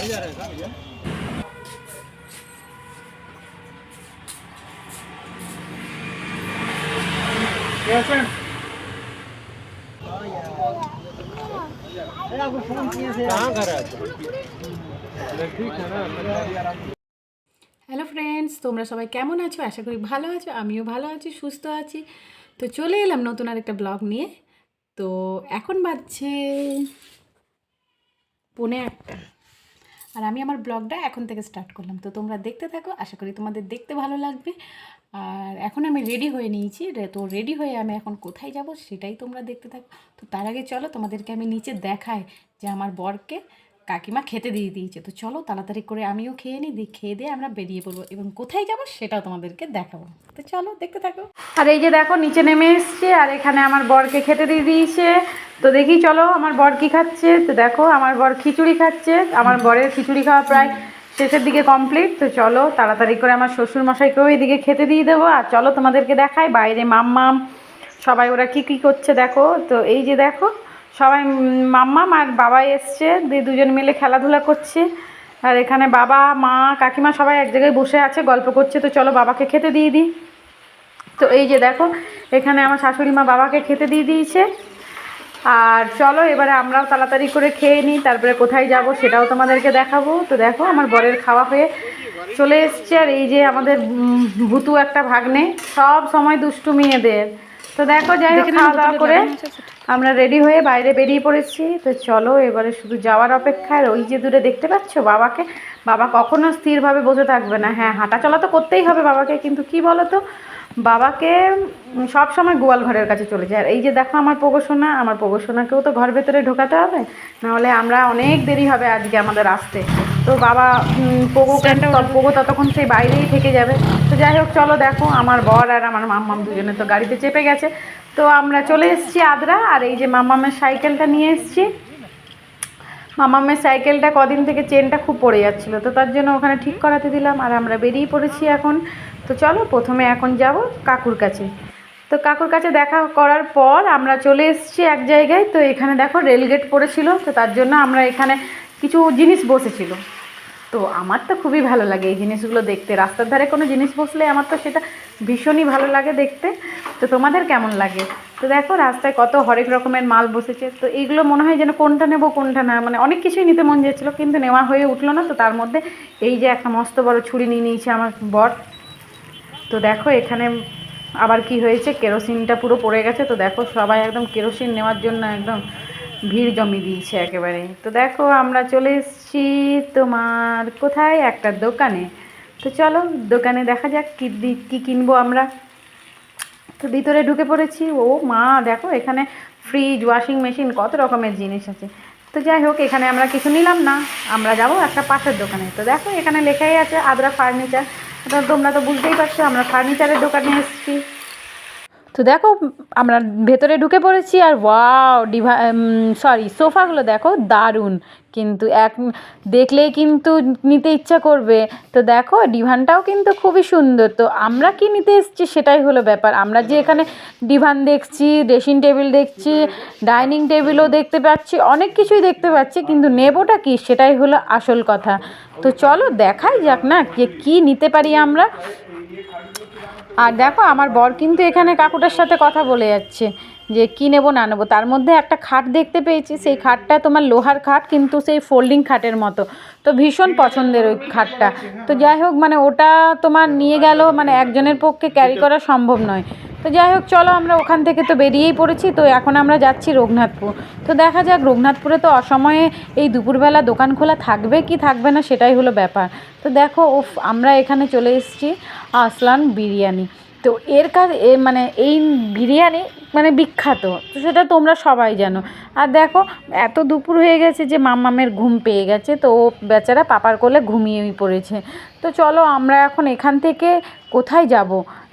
Hello friends, তোমরা সবাই কেমন আছো? আশা করি ভালো আছো। আমিও ভালো আছি, সুস্থ আছি। তো চলে এলাম নতুন আরেকটা ব্লগ নিয়ে। তো এখন বাজছে 1:45 আর আমি আমার ব্লগটা এখন থেকে স্টার্ট করলাম। তো তোমরা দেখতে থাকো, আশা করি তোমাদের দেখতে ভালো লাগবে। আর এখন আমি রেডি হয়ে নিয়েছি। তো রেডি হয়ে আমি এখন কোথায় যাব সেটাই তোমরা দেখতে থাকো। তো তার আগে চলো তোমাদেরকে আমি নিচে দেখাই যে আমার বরকে কাকিমা খেতে দিয়ে দিয়েছে। তো চলো তাড়াতাড়ি করে আমিও খেয়ে নিই, খেয়ে দিয়ে আমরা বেরিয়ে পড়বো এবং কোথায় যাব সেটাও তোমাদেরকে দেখাবো। তো চলো দেখতে থাকো। আর এই যে দেখো নিচে নেমে এসছে আর এখানে আমার বরকে খেতে দিয়ে দিয়েছে। তো দেখি চলো আমার বর কী খাচ্ছে। তো দেখো আমার বর খিচুড়ি খাচ্ছে। আমার বরের খিচুড়ি খাওয়া প্রায় শেষের দিকে কমপ্লিট। তো চলো তাড়াতাড়ি করে আমার শ্বশুর মশাইকেও এদিকে খেতে দিয়ে দেবো। আর চলো তোমাদেরকে দেখাই বাইরে মাম্মাম সবাই ওরা কী কী করছে দেখো। তো এই যে দেখো সবাই মাম্মাম আর বাবা এসছে, দুজন মিলে খেলাধুলা করছে। আর এখানে বাবা মা কাকিমা সবাই এক জায়গায় বসে আছে, গল্প করছে। তো চলো বাবাকে খেতে দিয়ে দিই। তো এই যে দেখো এখানে আমার শাশুড়ি মা বাবাকে খেতে দিয়ে দিয়েছে। আর চলো এবারে আমরাও তাড়াতাড়ি করে খেয়ে নিই, তারপরে কোথায় যাব সেটাও তোমাদেরকে দেখাবো। তো দেখো আমার বরের খাওয়া হয়ে চলে এসছে। আর এই যে আমাদের ভুতু একটা ভাগ্নে, সব সময় দুষ্টুমি এদের। তো দেখো যাই হোক খাওয়া দাওয়া করে আমরা রেডি হয়ে বাইরে বেরিয়ে পড়েছি। তো চলো এবারে শুধু যাওয়ার অপেক্ষায়। ওই যে দূরে দেখতে পাচ্ছ বাবাকে, বাবা কখনো স্থিরভাবে বসে থাকবে না। হ্যাঁ হাঁটা চলা তো করতেই হবে বাবাকে, কিন্তু কি বলো তো বাবাকে সব সময় গোয়াল ঘরের কাছে চলে যায়। আর এই যে দেখো আমার পোগোসোনা, আমার পোগোসোনাকেও তো ঘর ভেতরে ঢোকাতে হবে, নাহলে আমরা অনেক দেরি হবে আজকে আমাদের আসতে। তো বাবা পোগো ততক্ষণ সেই বাইরেই থেকে যাবে। তো যাই হোক চলো দেখো আমার বর আর আমার মাম্মাম দুজনে তো গাড়িতে চেপে গেছে। তো আমরা চলে এসেছি আদ্রা। আর এই যে মাম্মামের সাইকেলটা নিয়ে এসেছি। মামামের সাইকেলটা কদিন থেকে চেনটা খুব পড়ে যাচ্ছিলো, তো তার জন্য ওখানে ঠিক করাতে দিলাম। আর আমরা বেরিয়ে পড়েছি এখন। তো চলো প্রথমে এখন যাব কাকুর কাছে। তো কাকুর কাছে দেখা করার পর আমরা চলে এসেছি এক জায়গায়। তো এখানে দেখো রেলগেট পড়েছিল, তো তার জন্য আমরা এখানে কিছু জিনিস বসেছিল। তো আমার তো খুবই ভালো লাগে এই জিনিসগুলো দেখতে। রাস্তার ধারে কোনো জিনিস বসলে আমার তো সেটা ভীষণই ভালো লাগে দেখতে। তো তোমাদের কেমন লাগে? তো দেখো রাস্তায় কত হরেক রকমের মাল বসেছে। তো এইগুলো মনে হয় যেন কোনটা নেব কোনটা না, মানে অনেক কিছুই নিতে মন যাচ্ছিলো কিন্তু নেওয়া হয়ে উঠলো না। তো তার মধ্যে এই যে একটা মস্ত বড় ছুরি নিয়ে নিয়েছে আমার বর। তো দেখো এখানে আবার কি হয়েছে, কেরোসিনটা পুরো পড়ে গেছে। তো দেখো সবাই একদম কেরোসিন নেওয়ার জন্য একদম ভিড় জমি দিয়েছে একেবারে। তো দেখো আমরা চলে এসেছি তোমার কোথায়, একটা দোকানে। তো চলো দোকানে দেখা যাক কী কিনবো আমরা। তো ভিতরে ঢুকে পড়েছি। ও মা দেখো এখানে ফ্রিজ ওয়াশিং মেশিন কত রকমের জিনিস আছে। তো যাই হোক এখানে আমরা কিছু নিলাম না, আমরা যাব একটা পাশের দোকানে। তো দেখো এখানে লেখাই আছে আদ্রা ফার্নিচার। তো তোমরা তো বুঝতেই পারছো আমরা ফার্নিচারের দোকানে এসেছি। তো দেখো আমরা ভেতরে ঢুকে পড়েছি। আর ওয়াও সোফাগুলো দেখো দারুণ, কিন্তু দেখলেই কিন্তু নিতে ইচ্ছা করবে। তো দেখো ডিভানটাও কিন্তু খুবই সুন্দর। তো আমরা কি নিতে এসেছি সেটাই হলো ব্যাপার। আমরা যে এখানে ডিভান দেখছি, ড্রেসিং টেবিল দেখছি, ডাইনিং টেবিলও দেখতে পাচ্ছি, অনেক কিছুই দেখতে পাচ্ছি, কিন্তু নেবোটা কি সেটাই হলো আসল কথা। তো চলো দেখাই যাক না যে কী নিতে পারি আমরা। আর দেখো আমার বর কিন্তু এখানে কাকুটার সাথে কথা বলে যাচ্ছে যে কী নেবো না নেবো। তার মধ্যে একটা খাট দেখতে পেয়েছি, সেই খাটটা তোমার লোহার খাট, কিন্তু সেই ফোল্ডিং খাটের মতো। তো ভীষণ পছন্দের ওই খাটটা। তো যাই হোক মানে ওটা তোমার নিয়ে গেল মানে একজনের পক্ষে ক্যারি করা সম্ভব নয়। তো যাই হোক চলো আমরা ওখান থেকে তো বেরিয়েই পড়েছি। তো এখন আমরা যাচ্ছি রঘুনাথপুর। তো দেখা যাক রঘুনাথপুরে তো অসময়ে এই দুপুরবেলা দোকান খোলা থাকবে কি থাকবে না সেটাই হলো ব্যাপার। তো দেখো আমরা এখানে চলে এসেছি আসলান বিরিয়ানি। তো মানে এই বিরিয়ানি মানে বিখ্যাত, তো সেটা তোমরা সবাই জানো। আর দেখো এত দুপুর হয়ে গেছে যে মাম্মামের ঘুম পেয়ে গেছে, তো ও বেচারা পাপার কোলে ঘুমিয়েই পড়েছে। তো চলো আমরা এখন এখান থেকে কোথায় যাব,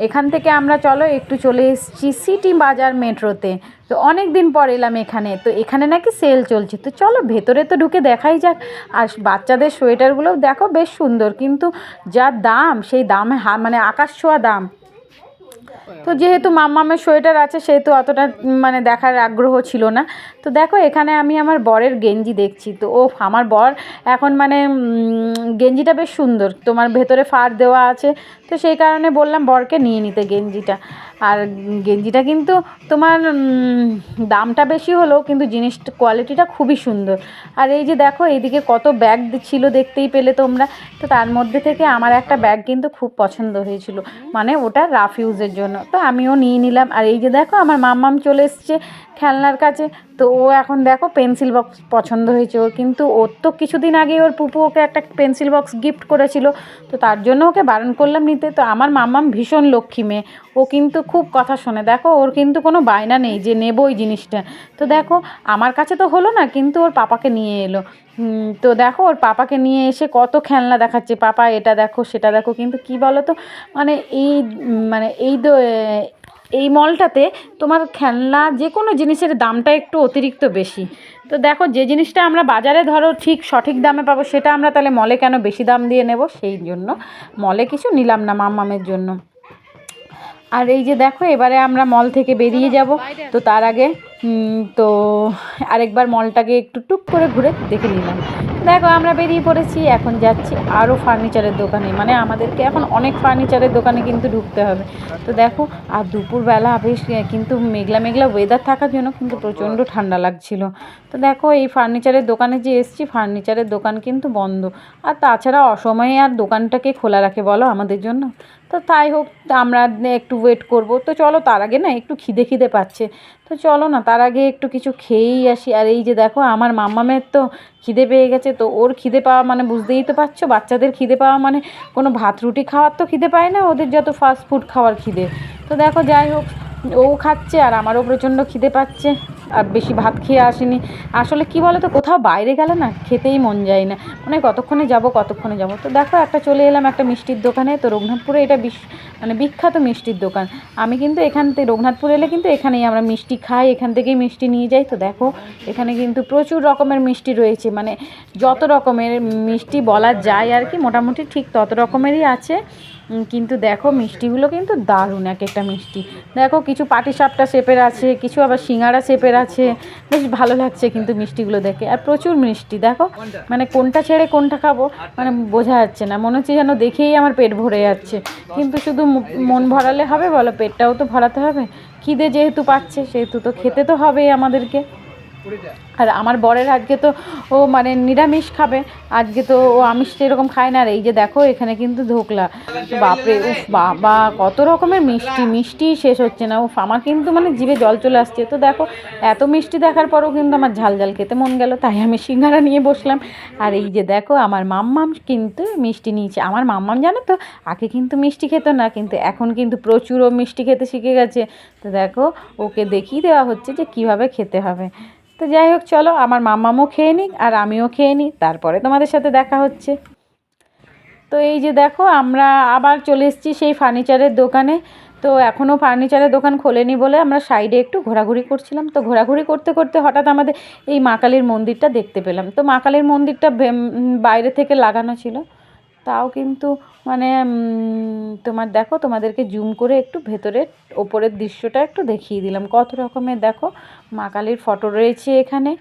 এখান থেকে আমরা চলো একটু চলে এসেছি সিটি বাজার মেট্রোতে। তো অনেক দিন পর এলাম এখানে। তো এখানে নাকি সেল চলছে, তো চলো ভেতরে তো ঢুকে দেখাই যাক। আর বাচ্চাদের সোয়েটারগুলোও দেখো বেশ সুন্দর, কিন্তু যা দাম সেই দামে মানে আকাশ ছোঁয়া দাম। তো যেহেতু মাম্মামের সোয়েটার আছে সেহেতু অতটা মানে দেখার আগ্রহ ছিল না। তো দেখো এখানে আমি আমার বরের গেঞ্জি দেখছি, তো ও আমার বর এখন মানে গেঞ্জিটা বেশ সুন্দর, তোমার ভেতরে ফাড় দেওয়া আছে, তো সেই কারণে বললাম বরকে নিয়ে নিতে গেঞ্জিটা। আর গেঞ্জিটা কিন্তু তোমার দামটা বেশি হলেও কিন্তু জিনিসটা কোয়ালিটিটা খুবই সুন্দর। আর এই যে দেখো এইদিকে কত ব্যাগ ছিল দেখতেই পেলে তোমরা, তো তার মধ্যে থেকে আমার একটা ব্যাগ কিন্তু খুব পছন্দ হয়েছিল, মানে ওটা রাফ ইউজের জন্য, তো আমিও নিয়ে নিলাম। আর এই যে দেখো আমার মাম্মাম চলে এসছে খেলনার কাছে, তো ও এখন দেখো পেন্সিল বক্স পছন্দ হয়েছে ওর, কিন্তু ওর তো কিছুদিন আগে ওর পুপু ওকে একটা পেন্সিল বক্স গিফট করেছিল, তো তার জন্য ওকে বারণ করলাম নিতে। তো আমার মাম্মাম ভীষণ লক্ষ্মী মেয়ে, ও কিন্তু খুব কথা শোনে, দেখো ওর কিন্তু কোনো বায়না নেই যে নেবো ওই জিনিসটা। তো দেখো আমার কাছে তো হলো না, কিন্তু ওর পাপাকে নিয়ে এলো। তো দেখো ওর পাপাকে নিয়ে এসে কত খেলনা দেখাচ্ছে, পাপা এটা দেখো সেটা দেখো, কিন্তু কি বলো তো মানে এই মলটাতে তোমার খেলনা যে কোনো জিনিসের দামটা একটু অতিরিক্ত বেশি। তো দেখো যে জিনিসটা আমরা বাজারে ধরো ঠিক সঠিক দামে পাবো, সেটা আমরা তাহলে মলে কেন বেশি দাম দিয়ে নেব, সেই জন্য মলে কিছু নিলাম না মাম্মামের জন্য। আর এই যে দেখো এবারে আমরা মল থেকে বেরিয়ে যাব, তো তার আগে তো আরেকবার মলটাকে একটু টুক করে ঘুরে দেখে নিলাম। দেখো আমরা বেরিয়ে পড়েছি, এখন যাচ্ছি আরও ফার্নিচারের দোকানে, মানে আমাদেরকে এখন অনেক ফার্নিচারের দোকানে কিন্তু ঢুকতে হবে। তো দেখো আর দুপুরবেলা বেশ কিন্তু মেঘলা মেঘলা ওয়েদার থাকার জন্য কিন্তু প্রচণ্ড ঠান্ডা লাগছিল। তো দেখো এই ফার্নিচারের দোকানে যে এসছি, ফার্নিচারের দোকান কিন্তু বন্ধ, আর তাছাড়া অসময়ে আর দোকানটাকে খোলা রাখে বলো আমাদের জন্য। তো তাই হোক আমরা একটু ওয়েট করব। তো চলো তার আগে না একটু খিদে পাচ্ছে, তো চলো না তার আগে একটু কিছু খেয়েই আসি। আর এই যে দেখো আমার মাম্মামের তো খিদে পেয়ে গেছে, তো ওর খিদে পাওয়া মানে বুঝতেই তো পারছো, বাচ্চাদের খিদে পাওয়া মানে কোনো ভাত রুটি খাওয়ার তো খিদে পায় না, ওদের যত ফাস্ট ফুড খাওয়ার খিদে। তো দেখো যাই হোক ও খাচ্ছে আর আমারও প্রচণ্ড খিদে পাচ্ছে, আর বেশি ভাত খেয়ে আসিনি। আসলে কি বলো তো কোথাও বাইরে গেলে না খেতেই মন যায় না, মানে কতক্ষণে যাব। তো দেখো একটা চলে এলাম একটা মিষ্টির দোকানে, তো রঘুনাথপুরে এটা মানে বিখ্যাত মিষ্টির দোকান। আমি কিন্তু এখান থেকে রঘুনাথপুর এলে কিন্তু এখানেই আমরা মিষ্টি খাই, এখান থেকেই মিষ্টি নিয়ে যাই। তো দেখো এখানে কিন্তু প্রচুর রকমের মিষ্টি রয়েছে, মানে যত রকমের মিষ্টি বলা যায় আর কি, মোটামুটি ঠিক তত রকমেরই আছে। কিন্তু দেখো মিষ্টিগুলো কিন্তু দারুণ, এক একটা মিষ্টি দেখো কিছু পাটিসাপটা শেপের আছে, কিছু আবার সিঙ্গারা শেপের আছে, বেশ ভালো লাগছে কিন্তু মিষ্টিগুলো দেখে। আর প্রচুর মিষ্টি দেখো, মানে কোনটা ছেড়ে কোনটা খাবো মানে বোঝা যাচ্ছে না, মনে হচ্ছে যেন দেখেই আমার পেট ভরে যাচ্ছে। কিন্তু শুধু মন ভরালে হবে বলো, পেটটাও তো ভরাতে হবে, খিদে যেহেতু পাচ্ছে সেহেতু তো খেতে তো হবেই আমাদেরকে। আর আমার বরের আজকে তো ও মানে নিরামিষ খাবে, আজকে তো ও আমিষ সেরকম খায় না। আর এই যে দেখো এখানে কিন্তু ধোকলা, বাপরে উফ বাবা কত রকমের মিষ্টি শেষ হচ্ছে না, উফ আমার কিন্তু মানে জিভে জল চলে আসছে। তো দেখো এত মিষ্টি দেখার পরেও কিন্তু আমার ঝাল খেতে মন গেল, তাই আমি সিঙ্গারা নিয়ে বসলাম। আর এই যে দেখো আমার মাম্মাম কিন্তু মিষ্টি নিয়েছে, আমার মাম্মাম জানো তো আগে কিন্তু মিষ্টি খেত না, কিন্তু এখন কিন্তু প্রচুর ও মিষ্টি খেতে শিখে গেছে। তো দেখো ওকে দেখিয়ে দেওয়া হচ্ছে যে কিভাবে খেতে হবে। তো যাই হোক চলো আমার মাম্মামও খেয়ে নিক আর আমিও খেয়ে নিই, তারপরে তোমাদের সাথে দেখা হচ্ছে। তো এই যে দেখো আমরা আবার চলে এসেছি সেই ফার্নিচারের দোকানে। তো এখনও ফার্নিচারের দোকান খোলেনি বলে আমরা সাইডে একটু ঘোরাঘুরি করছিলাম। তো ঘোরাঘুরি করতে করতে হঠাৎ আমাদের এই মা কালীর মন্দিরটা দেখতে পেলাম। তো মা কালীর মন্দিরটা বাইরে থেকে লাগানো ছিল, তাও কিন্তু মানে তোমার দেখো তোমাদেরকে জুম করে একটু ভেতরের ওপরের দৃশ্যটা একটু দেখিয়ে দিলাম, কত রকমের দেখো মা কালীর ফটো রয়েছে এখানে।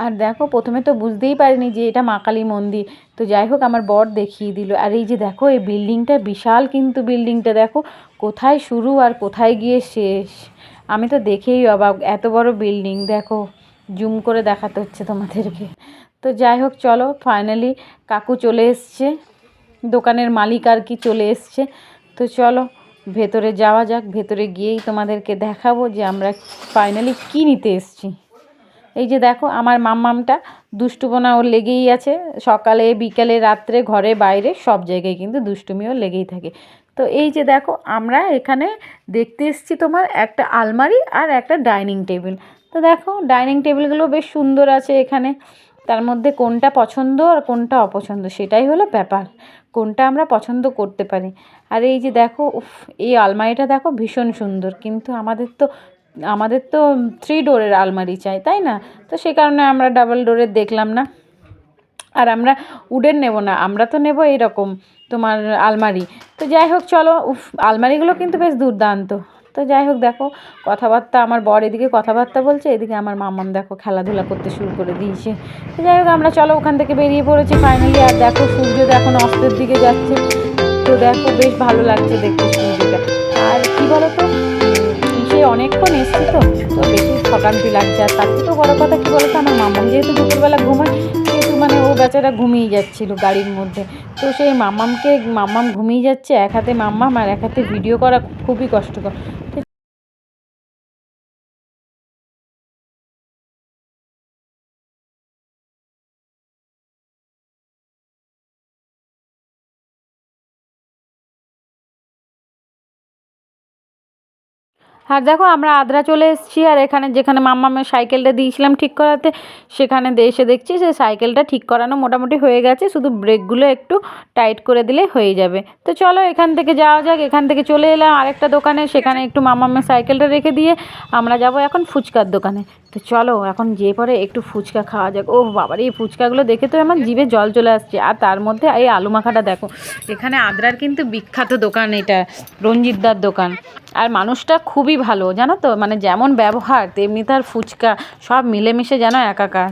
আর দেখো প্রথমে তো বুঝতেই পারিনি যে এটা মা কালী মন্দির, তো যাই হোক আমার বর দেখিয়ে দিল। আর এই যে দেখো এই বিল্ডিংটা বিশাল, কিন্তু বিল্ডিংটা দেখো কোথায় শুরু আর কোথায় গিয়ে শেষ, আমি তো দেখেই অবাক, এত বড় বিল্ডিং দেখো, জুম করে দেখাতে হচ্ছে তোমাদেরকে। তো যাই হোক চলো ফাইনালি কাকু চলে এসছে, দোকানের মালিক আর কি চলে এসছে। তো চলো ভেতরে যাওয়া যাক, ভেতরে গিয়েই তোমাদেরকে দেখাবো যে আমরা ফাইনালি কী নিতে এসছি। এই যে দেখো আমার মাম্মামটা দুষ্টুপনা ওর লেগেই আছে, সকালে বিকালে রাত্রে ঘরে বাইরে সব জায়গায় কিন্তু দুষ্টুমিও লেগেই থাকে। তো এই যে দেখো আমরা এখানে দেখতে এসেছি তোমার একটা আলমারি আর একটা ডাইনিং টেবিল। তো দেখো ডাইনিং টেবিলগুলো বেশ সুন্দর আছে এখানে, তার মধ্যে কোনটা পছন্দ আর কোনটা অপছন্দ সেটাই হলো ব্যাপার, কোনটা আমরা পছন্দ করতে পারি। আর এই যে দেখো উফ এই আলমারিটা দেখো ভীষণ সুন্দর, কিন্তু আমাদের তো 3 ডোরের আলমারি চাই তাই না, তো সে কারণে আমরা ডাবল ডোরের দেখলাম না। আর আমরা উডেন নেব না, আমরা তো নেব এইরকম তোমার আলমারি। তো যাই হোক চলো, আলমারিগুলো কিন্তু বেশ দুর্দান্ত। তো যাই হোক দেখো কথাবার্তা, আমার বর এদিকে কথাবার্তা বলছে, এদিকে আমার মাম্মাম দেখো খেলাধুলা করতে শুরু করে দিয়েছে। তো যাই হোক আমরা চলো ওখান থেকে বেরিয়ে পড়েছি ফাইনালি। আর দেখো সূর্য এখন অস্তের দিকে যাচ্ছে, তো দেখো বেশ ভালো লাগছে দেখতে সূর্যটা। আর কি বলো তো, সে অনেকক্ষণ এসছি তো তো বেশি থকান্তি লাগছে। আর তার থেকেও বড়ো কথা কী বলো তো, আমার মাম্মাম যেহেতু দুপুরবেলা ঘুমায়, সেহেতু মানে ও বেচারা ঘুমিয়ে যাচ্ছিলো গাড়ির মধ্যে। তো সেই মাম্মাম ঘুমিয়ে যাচ্ছে, এক হাতে মাম্মাম আর এক হাতে ভিডিও করা খুবই কষ্টকর। আর দেখো আমরা আদ্রা চলে এসেছি, আর এখানে যেখানে মাম্মামের সাইকেলটা দিয়েছিলাম ঠিক করাতে, সেখানে এসে দেখছি যে সাইকেলটা ঠিক করানো মোটামুটি হয়ে গেছে, শুধু ব্রেকগুলো একটু টাইট করে দিলে হয়ে যাবে। তো চলো এখান থেকে যাওয়া যাক। এখান থেকে চলে এলাম আরেকটা দোকানে, সেখানে একটু মাম্মামের সাইকেলটা রেখে দিয়ে আমরা যাব এখন ফুচকার দোকানে। তো চলো এখন যেয়ে পরে একটু ফুচকা খাওয়া যাক। ও বাবার, এই ফুচকাগুলো দেখে তো আমার জিভে জল চলে আসছে। আর তার মধ্যে এই আলু মাখাটা দেখো, এখানে আদ্রার কিন্তু বিখ্যাত দোকান এটা, রঞ্জিতদার দোকান। আর মানুষটা খুবই ভালো জানো তো, মানে যেমন ব্যবহার তেমনি তার ফুচকা, সব মিলেমিশে যেন একাকার।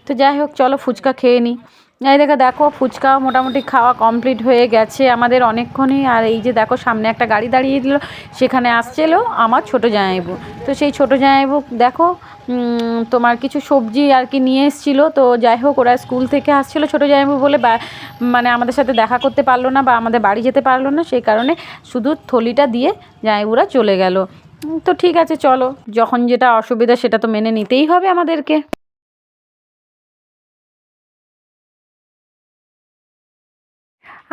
তো যাই হোক চলো ফুচকা খেয়ে নিই। এই দেখো ফুচকাও মোটামুটি খাওয়া কমপ্লিট হয়ে গেছে আমাদের অনেকক্ষণই। আর এই যে দেখো সামনে একটা গাড়ি দাঁড়িয়ে দিল, সেখানে আসছিলো আমার ছোটো জামাইবু। তো সেই ছোটো জামাইবু দেখো তোমার কিছু সবজি আর কি নিয়ে এসেছিলো। তো যাই হোক ওরা স্কুল থেকে আসছিলো ছোটো জামাইবু বলে, মানে আমাদের সাথে দেখা করতে পারলো না বা আমাদের বাড়ি যেতে পারলো না, সেই কারণে শুধু থলিটা দিয়ে জামাইবুরা চলে গেল। তো ঠিক আছে চলো, যখন যেটা অসুবিধা সেটা তো মেনে নিতেই হবে আমাদেরকে।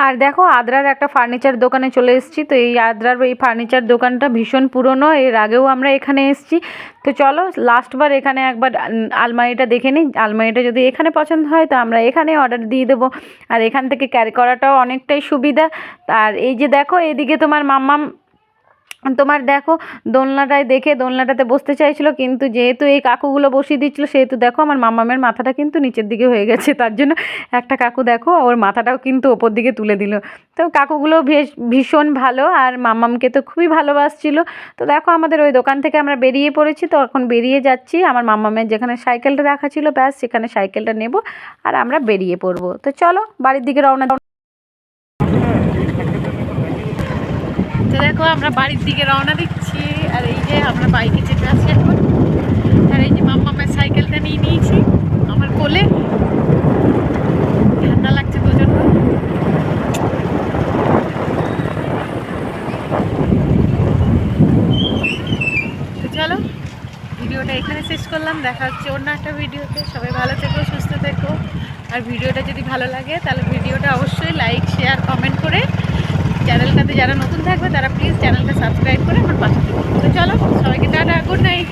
আর দেখো আদ্রার একটা ফার্নিচার দোকানে চলে এসেছি। তো এই আদ্রার এই ফার্নিচার দোকানটা ভীষণ পুরনো, এর আগেও আমরা এখানে এসেছি। তো চলো লাস্টবার এখানে একবার আলমারিটা দেখে নিই, আলমারিটা যদি এখানে পছন্দ হয় তো আমরা এখানে অর্ডার দিয়ে দেবো। আর এখান থেকে ক্যারি করাটাও অনেকটাই সুবিধা। আর এই যে দেখো এদিকে তোমার মাম্মাম তোমার দেখো দোলনাটায় দেখে দোলনাটাতে বসতে চাইছিল, কিন্তু যেহেতু এই কাকুগুলো বসিয়ে দিচ্ছিলো, সেহেতু দেখো আমার মাম্মামের মাথাটা কিন্তু নিচের দিকে হয়ে গেছে। তার জন্য একটা কাকু দেখো ওর মাথাটাও কিন্তু ওপর দিকে তুলে দিল। তো কাকুগুলো ভীষণ ভালো, আর মাম্মামকে তো খুবই ভালোবাসছিল। তো দেখো আমাদের ওই দোকান থেকে আমরা বেরিয়ে পড়েছি, তো এখন বেরিয়ে যাচ্ছি। আমার মাম্মামের যেখানে সাইকেলটা রাখা ছিল ব্যাস সেখানে সাইকেলটা নেব, আর আমরা বেরিয়ে পড়বো। তো চলো বাড়ির দিকে রওনা। তো দেখো আমরা বাড়ির দিকে রওনা দিচ্ছি, আর এই যে আমরা বাইকে চেপে আছি এখন। আর এই যে মাম্মামের সাইকেলটা নিয়ে নিয়েছি আমার কোলে, ঠান্ডা লাগছে প্রচন্ড। তো চলো ভিডিওটা এখানে শেষ করলাম, দেখা হচ্ছে অন্য একটা ভিডিওতে। সবাই ভালো থেকো, সুস্থ থেকো। আর ভিডিওটা যদি ভালো লাগে তাহলে ভিডিওটা অবশ্যই লাইক শেয়ার কমেন্ট করে, চ্যানেলটাতে যারা নতুন থাকবে তারা প্লিজ চ্যানেলটা সাবস্ক্রাইব করে আমার পাশে থাকবে। তো চলো সবাইকে টাটা, গুড নাইট।